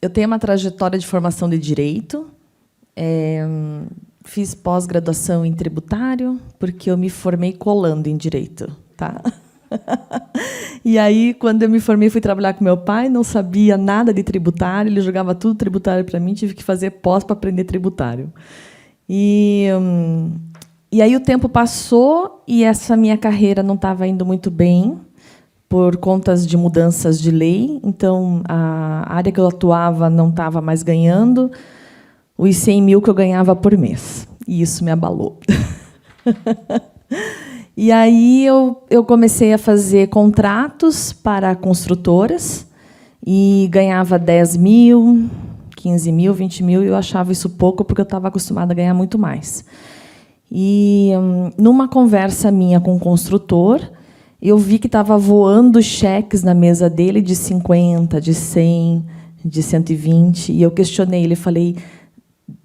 eu tenho uma trajetória de formação de direito. Fiz pós-graduação em tributário, porque eu me formei colando em direito. Tá? E aí, quando eu me formei, fui trabalhar com meu pai, não sabia nada de tributário, ele jogava tudo tributário para mim, tive que fazer pós para aprender tributário. E aí o tempo passou e essa minha carreira não estava indo muito bem, por contas de mudanças de lei. Então, a área que eu atuava não estava mais ganhando os 100 mil que eu ganhava por mês. E isso me abalou. E aí eu comecei a fazer contratos para construtoras e ganhava 10 mil, 15 mil, 20 mil, e eu achava isso pouco, porque eu estava acostumada a ganhar muito mais. E, numa conversa minha com o construtor, eu vi que estava voando cheques na mesa dele de 50, de 100, de 120, e eu questionei ele, falei,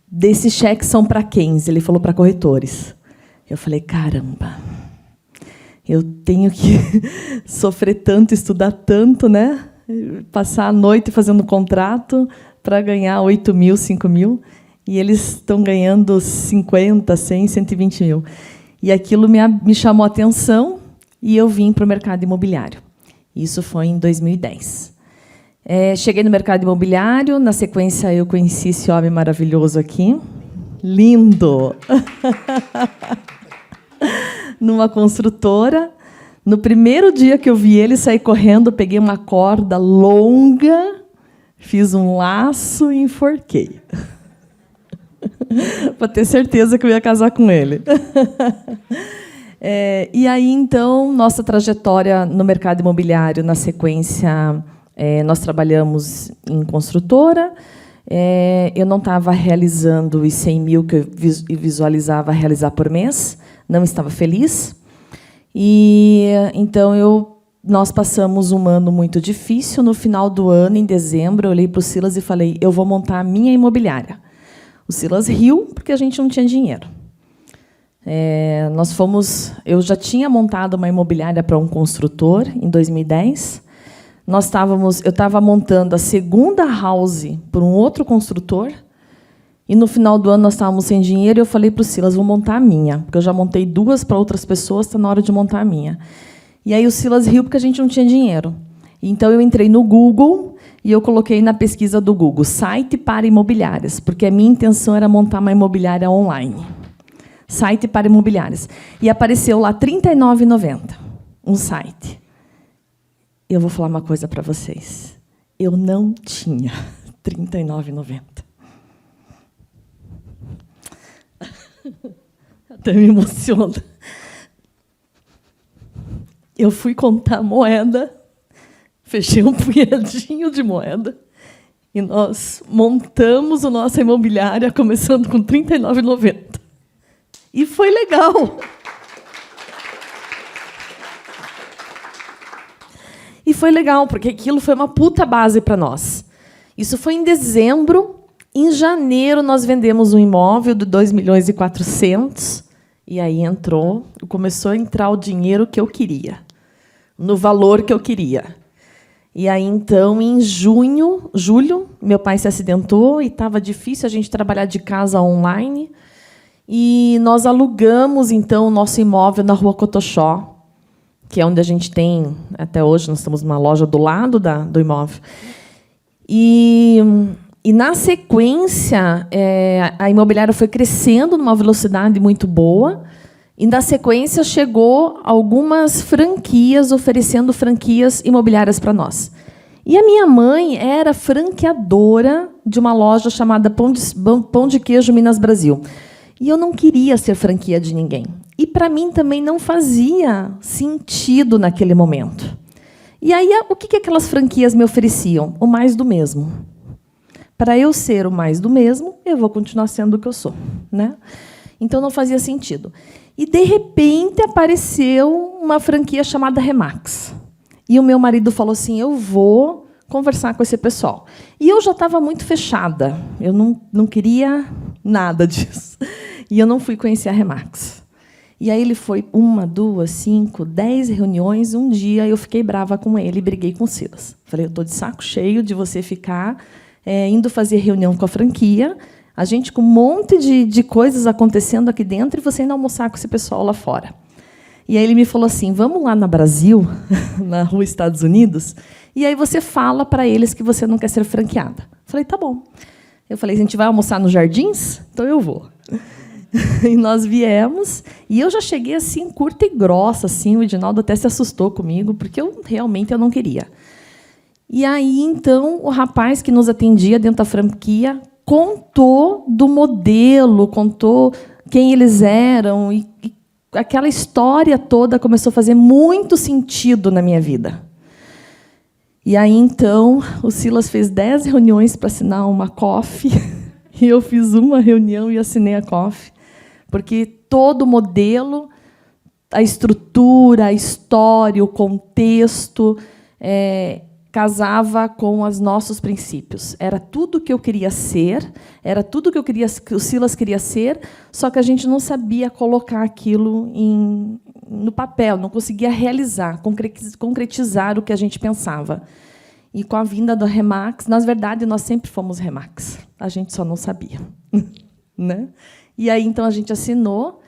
desses cheques são para quem? Ele falou, para corretores. Eu falei, caramba, eu tenho que sofrer tanto, estudar tanto, né? Passar a noite fazendo contrato para ganhar 8 mil, 5 mil, e eles estão ganhando 50, 100, 120 mil. E aquilo me chamou a atenção, e eu vim para o mercado imobiliário. Isso foi em 2010. Cheguei no mercado imobiliário, na sequência eu conheci esse homem maravilhoso aqui. Lindo! Numa construtora. No primeiro dia que eu vi ele, saí correndo, peguei uma corda longa, fiz um laço e enforquei. Para ter certeza que eu ia casar com ele. E aí, então, nossa trajetória no mercado imobiliário, na sequência, nós trabalhamos em construtora. Eu não estava realizando os 100 mil que eu visualizava realizar por mês, não estava feliz. E então nós passamos um ano muito difícil. No final do ano, em dezembro, eu olhei para o Silas e falei, eu vou montar a minha imobiliária. O Silas riu, porque a gente não tinha dinheiro. Eu já tinha montado uma imobiliária para um construtor em 2010. Eu estava montando a segunda house para um outro construtor, e no final do ano nós estávamos sem dinheiro, e eu falei para o Silas, vou montar a minha, porque eu já montei 2 para outras pessoas, está na hora de montar a minha. E aí o Silas riu porque a gente não tinha dinheiro. Então eu entrei no Google e eu coloquei na pesquisa do Google, site para imobiliárias, porque a minha intenção era montar uma imobiliária online. Site para imobiliárias. E apareceu lá R$ 39,90, um site. Eu vou falar uma coisa para vocês. Eu não tinha R$ 39,90. Até me emociona. Eu fui contar moeda, fechei um punhadinho de moeda, e nós montamos a nossa imobiliária, começando com R$ 39,90. E foi legal. E foi legal, porque aquilo foi uma puta base para nós. Isso foi em dezembro. Em janeiro, nós vendemos um imóvel de 2.400.000, e aí começou a entrar o dinheiro que eu queria, no valor que eu queria. E aí, então, em julho, meu pai se acidentou e estava difícil a gente trabalhar de casa online. E nós alugamos, então, o nosso imóvel na Rua Cotoxó, que é onde a gente tem, até hoje, nós estamos numa loja do lado do imóvel. E na sequência, a imobiliária foi crescendo numa velocidade muito boa, e, na sequência, chegou algumas franquias oferecendo franquias imobiliárias para nós. E a minha mãe era franqueadora de uma loja chamada Pão de Queijo Minas Brasil. E eu não queria ser franquia de ninguém. E, para mim, também não fazia sentido naquele momento. E aí, o que aquelas franquias me ofereciam? O mais do mesmo. Para eu ser o mais do mesmo, eu vou continuar sendo o que eu sou, né? Então, não fazia sentido. E, de repente, apareceu uma franquia chamada Remax. E o meu marido falou assim, eu vou conversar com esse pessoal. E eu já estava muito fechada. Eu não queria nada disso. E eu não fui conhecer a Remax. E aí ele foi 1, 2, 5, 10 reuniões. Um dia eu fiquei brava com ele e briguei com o Silas. Falei, eu estou de saco cheio de você ficar indo fazer reunião com a franquia, a gente com um monte de coisas acontecendo aqui dentro e você indo almoçar com esse pessoal lá fora. E aí ele me falou assim, vamos lá no Brasil, na rua Estados Unidos, e aí você fala para eles que você não quer ser franqueada. Eu falei, tá bom. Eu falei, a gente vai almoçar nos Jardins? Então eu vou. E nós viemos, e eu já cheguei assim, curta e grossa, assim, o Edinaldo até se assustou comigo, porque realmente eu não queria. E aí, então, o rapaz que nos atendia dentro da franquia contou do modelo, contou quem eles eram, e aquela história toda começou a fazer muito sentido na minha vida. E aí, então, o Silas fez 10 reuniões para assinar uma COF, e eu fiz uma reunião e assinei a COF, porque todo o modelo, a estrutura, a história, o contexto, casava com os nossos princípios. Era tudo que eu queria ser, era tudo que o Silas queria ser, só que a gente não sabia colocar aquilo no papel, não conseguia realizar, concretizar o que a gente pensava. E com a vinda do Remax, na verdade, nós sempre fomos Remax, a gente só não sabia. Né? E aí, então, a gente assinou.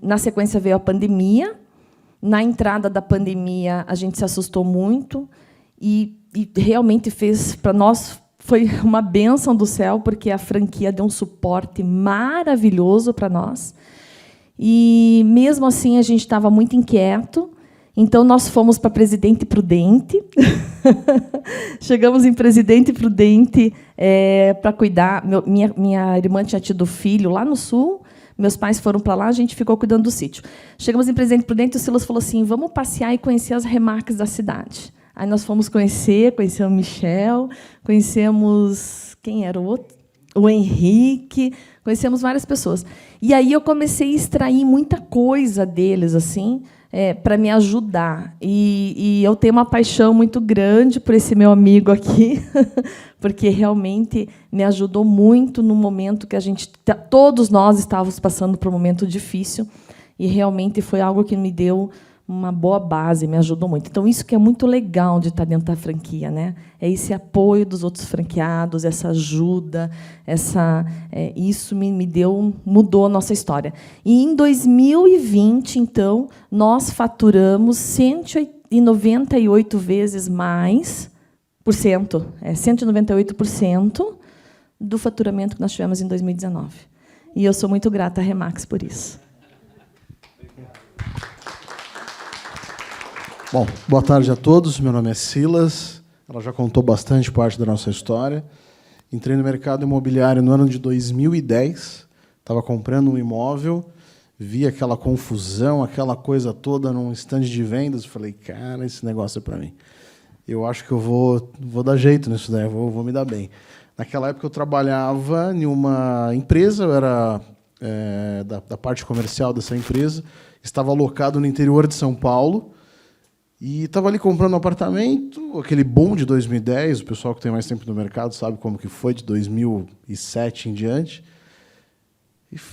Na sequência, veio a pandemia. Na entrada da pandemia, a gente se assustou muito e realmente fez, para nós, foi uma bênção do céu, porque a franquia deu um suporte maravilhoso para nós. E, mesmo assim, a gente estava muito inquieto. Então, nós fomos para Presidente Prudente. Chegamos em Presidente Prudente para cuidar. Minha irmã tinha tido filho lá no Sul. Meus pais foram para lá, a gente ficou cuidando do sítio. Chegamos em Presidente Prudente, o Silas falou assim, vamos passear e conhecer as Remax da cidade. Aí nós fomos conhecemos o Michel, conhecemos... Quem era o outro? O Henrique, conhecemos várias pessoas. E aí eu comecei a extrair muita coisa deles, assim, para me ajudar. E eu tenho uma paixão muito grande por esse meu amigo aqui, porque realmente me ajudou muito no momento que todos nós estávamos passando por um momento difícil, e realmente foi algo que me deu uma boa base, me ajudou muito. Então, isso que é muito legal de estar dentro da franquia, né? É esse apoio dos outros franqueados, essa ajuda, isso mudou a nossa história. E, em 2020, então, nós faturamos 198 vezes mais, 198% do faturamento que nós tivemos em 2019. E eu sou muito grata à Remax por isso. Bom, boa tarde a todos. Meu nome é Silas. Ela já contou bastante parte da nossa história. Entrei no mercado imobiliário no ano de 2010. Estava comprando um imóvel, vi aquela confusão, aquela coisa toda num estande de vendas. Falei, cara, esse negócio é para mim. Eu acho que eu vou dar jeito nisso daí, vou me dar bem. Naquela época eu trabalhava em uma empresa, eu era da parte comercial dessa empresa, estava alocado no interior de São Paulo. E estava ali comprando um apartamento, aquele boom de 2010, o pessoal que tem mais tempo no mercado sabe como que foi, de 2007 em diante.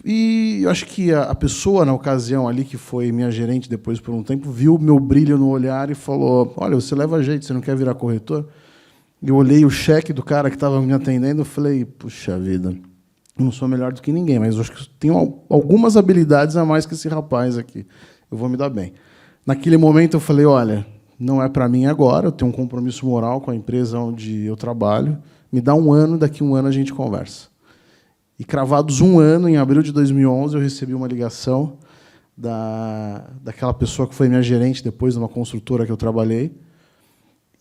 E eu acho que a pessoa, na ocasião ali, que foi minha gerente depois por um tempo, viu o meu brilho no olhar e falou, olha, você leva jeito, você não quer virar corretor? Eu olhei o cheque do cara que estava me atendendo e falei, puxa vida, eu não sou melhor do que ninguém, mas eu acho que tenho algumas habilidades a mais que esse rapaz aqui, eu vou me dar bem. Naquele momento, eu falei, olha, não é para mim agora, eu tenho um compromisso moral com a empresa onde eu trabalho, me dá um ano, daqui a um ano a gente conversa. E, cravados um ano, em abril de 2011, eu recebi uma ligação daquela pessoa que foi minha gerente depois de uma construtora que eu trabalhei,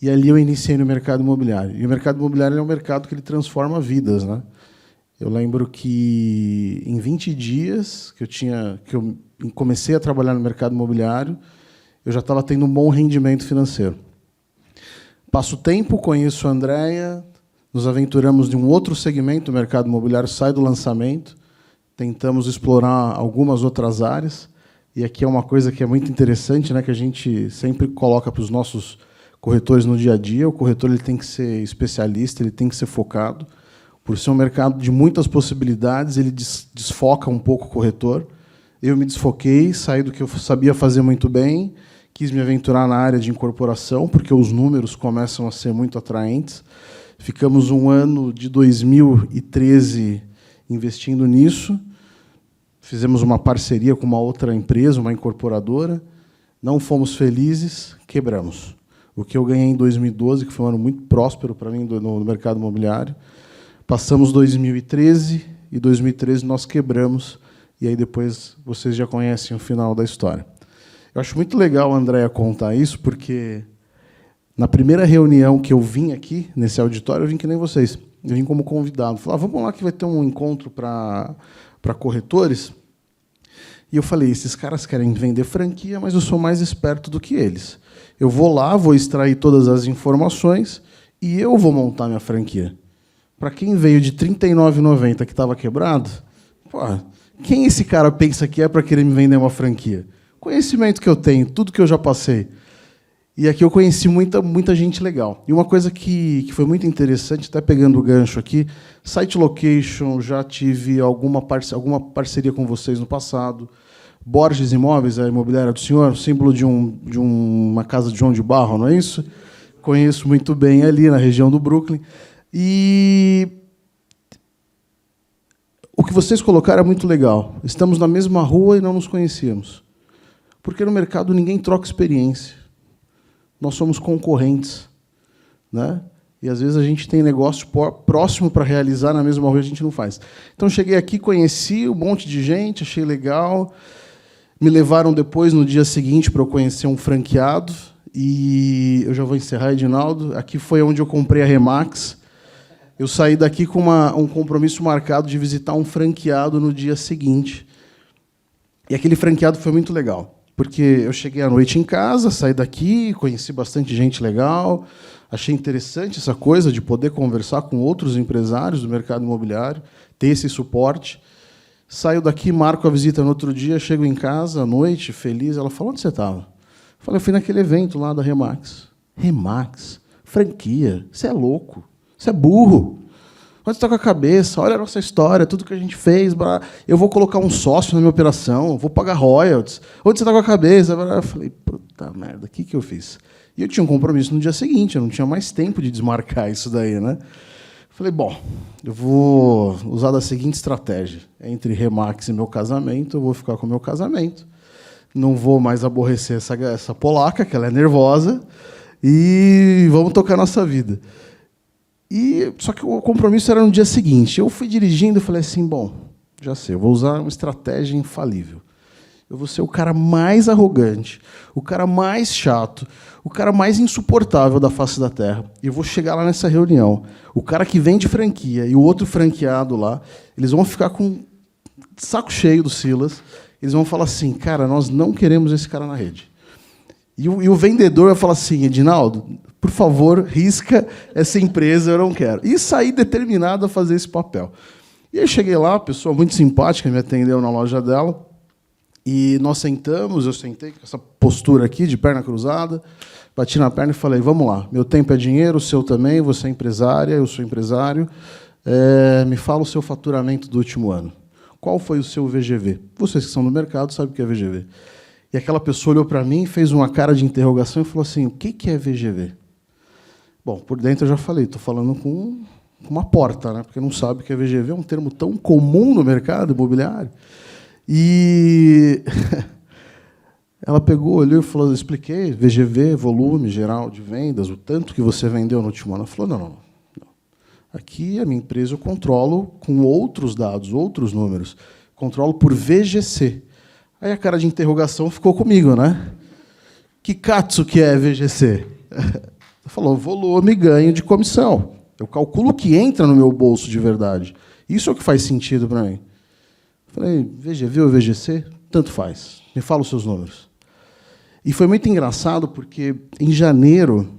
e ali eu iniciei no mercado imobiliário. E o mercado imobiliário é um mercado que ele transforma vidas, né? Eu lembro que, em 20 dias que eu comecei a trabalhar no mercado imobiliário, eu já estava tendo um bom rendimento financeiro. Passo o tempo, conheço a Andréia, nos aventuramos em um outro segmento do mercado imobiliário, sai do lançamento, tentamos explorar algumas outras áreas, e aqui é uma coisa que é muito interessante, né, que a gente sempre coloca para os nossos corretores no dia a dia. O corretor ele tem que ser especialista, ele tem que ser focado. Por ser um mercado de muitas possibilidades, ele desfoca um pouco o corretor. Eu me desfoquei, saí do que eu sabia fazer muito bem, quis me aventurar na área de incorporação, porque os números começam a ser muito atraentes. Ficamos um ano de 2013 investindo nisso. Fizemos uma parceria com uma outra empresa, uma incorporadora. Não fomos felizes, quebramos. O que eu ganhei em 2012, que foi um ano muito próspero para mim no mercado imobiliário. Passamos 2013, e 2013 nós quebramos, e aí depois vocês já conhecem o final da história. Eu acho muito legal a Andréa contar isso, porque na primeira reunião que eu vim aqui, nesse auditório, eu vim que nem vocês. Eu vim como convidado. Falei, vamos lá que vai ter um encontro para corretores. E eu falei, esses caras querem vender franquia, mas eu sou mais esperto do que eles. Eu vou lá, vou extrair todas as informações e eu vou montar minha franquia. Para quem veio de R$ 39,90 que estava quebrado, pô, quem esse cara pensa que é para querer me vender uma franquia? Conhecimento que eu tenho, tudo que eu já passei. E aqui eu conheci muita gente legal. E uma coisa que foi muito interessante, até pegando o gancho aqui, Site Location, já tive alguma parceria com vocês no passado. Borges Imóveis, a imobiliária do senhor, símbolo de uma casa de João de Barro, não é isso? Conheço muito bem ali, na região do Brooklyn. E o que vocês colocaram é muito legal. Estamos na mesma rua e não nos conhecíamos. Porque no mercado ninguém troca experiência. Nós somos concorrentes, né? E às vezes a gente tem negócio próximo para realizar na mesma rua, a gente não faz. Então cheguei aqui, conheci um monte de gente, achei legal. Me levaram depois, no dia seguinte, para eu conhecer um franqueado. E eu já vou encerrar, Edinaldo. Aqui foi onde eu comprei a Remax. Eu saí daqui com um compromisso marcado de visitar um franqueado no dia seguinte. E aquele franqueado foi muito legal. Porque eu cheguei à noite em casa, saí daqui, conheci bastante gente legal, achei interessante essa coisa de poder conversar com outros empresários do mercado imobiliário, ter esse suporte. Saio daqui, marco a visita no outro dia, chego em casa à noite, feliz. Ela falou, onde você estava? Eu falei, eu fui naquele evento lá da Remax. Remax? Franquia? Você é louco? Você é burro? Onde você está com a cabeça? Olha a nossa história, tudo que a gente fez. Eu vou colocar um sócio na minha operação, vou pagar royalties. Onde você está com a cabeça? Eu falei, puta merda, o que eu fiz? E eu tinha um compromisso no dia seguinte, eu não tinha mais tempo de desmarcar isso daí, né? Falei, bom, eu vou usar da seguinte estratégia. Entre Remax e meu casamento, eu vou ficar com o meu casamento. Não vou mais aborrecer essa polaca, que ela é nervosa, e vamos tocar a nossa vida. Só que o compromisso era no dia seguinte. Eu fui dirigindo e falei assim, bom, já sei, eu vou usar uma estratégia infalível. Eu vou ser o cara mais arrogante, o cara mais chato, o cara mais insuportável da face da Terra. E eu vou chegar lá nessa reunião. O cara que vende franquia e o outro franqueado lá, eles vão ficar com saco cheio do Silas. Eles vão falar assim, cara, nós não queremos esse cara na rede. E o vendedor vai falar assim, Edinaldo, por favor, risca essa empresa, eu não quero. E saí determinado a fazer esse papel. E aí cheguei lá, a pessoa muito simpática me atendeu na loja dela, e nós sentamos, eu sentei com essa postura aqui, de perna cruzada, bati na perna e falei, vamos lá, meu tempo é dinheiro, o seu também, você é empresária, eu sou empresário, me fala o seu faturamento do último ano. Qual foi o seu VGV? Vocês que são do mercado sabem o que é VGV. E aquela pessoa olhou para mim, fez uma cara de interrogação e falou assim, o que é VGV? Bom, por dentro eu já falei, estou falando com uma porta, né? Porque não sabe que a VGV é um termo tão comum no mercado imobiliário. E ela pegou, olhou e falou, expliquei, VGV, volume geral de vendas, o tanto que você vendeu no último ano. Ela falou, não. Aqui, a minha empresa, eu controlo com outros dados, outros números. Controlo por VGC. Aí a cara de interrogação ficou comigo, né? Que katsu que é VGC? Falou, volume ganho de comissão. Eu calculo o que entra no meu bolso de verdade. Isso é o que faz sentido para mim. Falei, VGV ou VGC? Tanto faz. Me fala os seus números. E foi muito engraçado, porque em janeiro,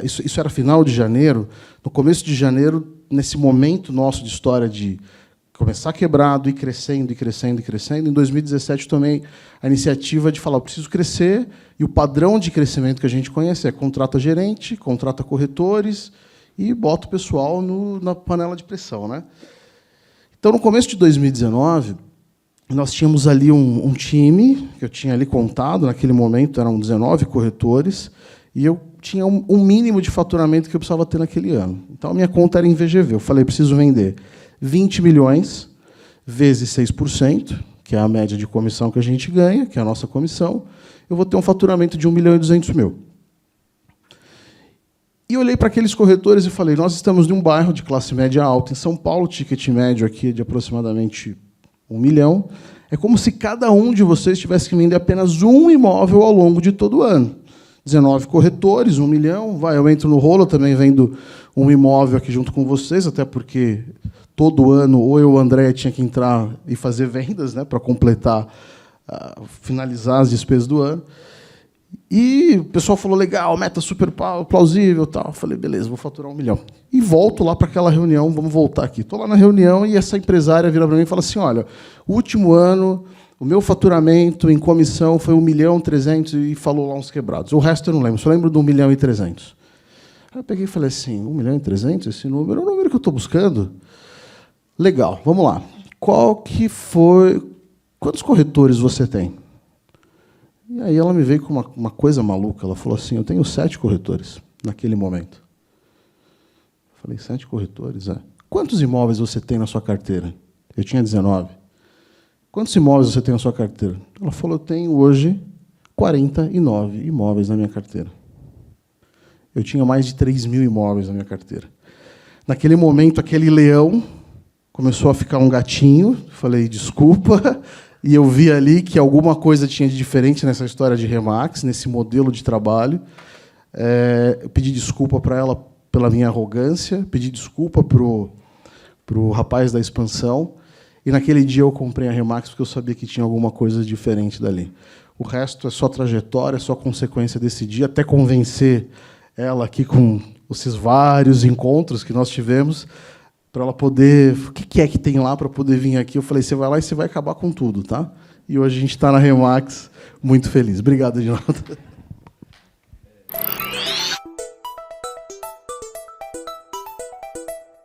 isso era final de janeiro, no começo de janeiro, nesse momento nosso de história de começar quebrado, ir crescendo, e crescendo, e crescendo. Em 2017, tomei a iniciativa de falar, eu preciso crescer, e o padrão de crescimento que a gente conhece é contrata gerente, contrata corretores e bota o pessoal na panela de pressão, né? Então, no começo de 2019, nós tínhamos ali um time, que eu tinha ali contado, naquele momento eram 19 corretores, E eu tinha um mínimo de faturamento que eu precisava ter naquele ano. Então, a minha conta era em VGV. Eu falei, preciso vender 20 milhões vezes 6%, que é a média de comissão que a gente ganha, que é a nossa comissão, eu vou ter um faturamento de 1.200.000. E olhei para aqueles corretores e falei, nós estamos em um bairro de classe média alta, em São Paulo, o ticket médio aqui é de aproximadamente 1 milhão. É como se cada um de vocês tivesse que vender apenas um imóvel ao longo de todo o ano. 19 corretores, 1 milhão. Vai, eu entro no rolo, também vendo um imóvel aqui junto com vocês, até porque todo ano ou eu ou o André tinha que entrar e fazer vendas, né, para completar, finalizar as despesas do ano. E o pessoal falou, legal, meta super plausível. Tal. Eu falei, beleza, vou faturar 1 milhão. E volto lá para aquela reunião, vamos voltar aqui. Estou lá na reunião e essa empresária vira para mim e fala assim, olha, o último ano, o meu faturamento em comissão foi 1.300.000 e falou lá uns quebrados. O resto eu não lembro, só lembro do 1.300.000. Aí eu peguei e falei assim, 1.300.000, esse número é o número que eu estou buscando. Legal, vamos lá. Qual que foi... Quantos corretores você tem? E aí ela me veio com uma coisa maluca. Ela falou assim, eu tenho 7 corretores naquele momento. Eu falei, 7 corretores? É. Quantos imóveis você tem na sua carteira? Eu tinha 19. Quantos imóveis você tem na sua carteira? Ela falou, eu tenho hoje 49 imóveis na minha carteira. Eu tinha mais de 3.000 imóveis na minha carteira. Naquele momento, aquele leão começou a ficar um gatinho. Falei, desculpa. E eu vi ali que alguma coisa tinha de diferente nessa história de Remax, nesse modelo de trabalho. Eu pedi desculpa para ela pela minha arrogância, pedi desculpa para o rapaz da expansão, e naquele dia eu comprei a Remax porque eu sabia que tinha alguma coisa diferente dali. O resto é só trajetória, é só consequência desse dia, até convencer ela aqui com esses vários encontros que nós tivemos, para ela poder... O que é que tem lá para poder vir aqui? Eu falei, você vai lá e você vai acabar com tudo, tá? E hoje a gente está na Remax, muito feliz. Obrigado, Edinaldo.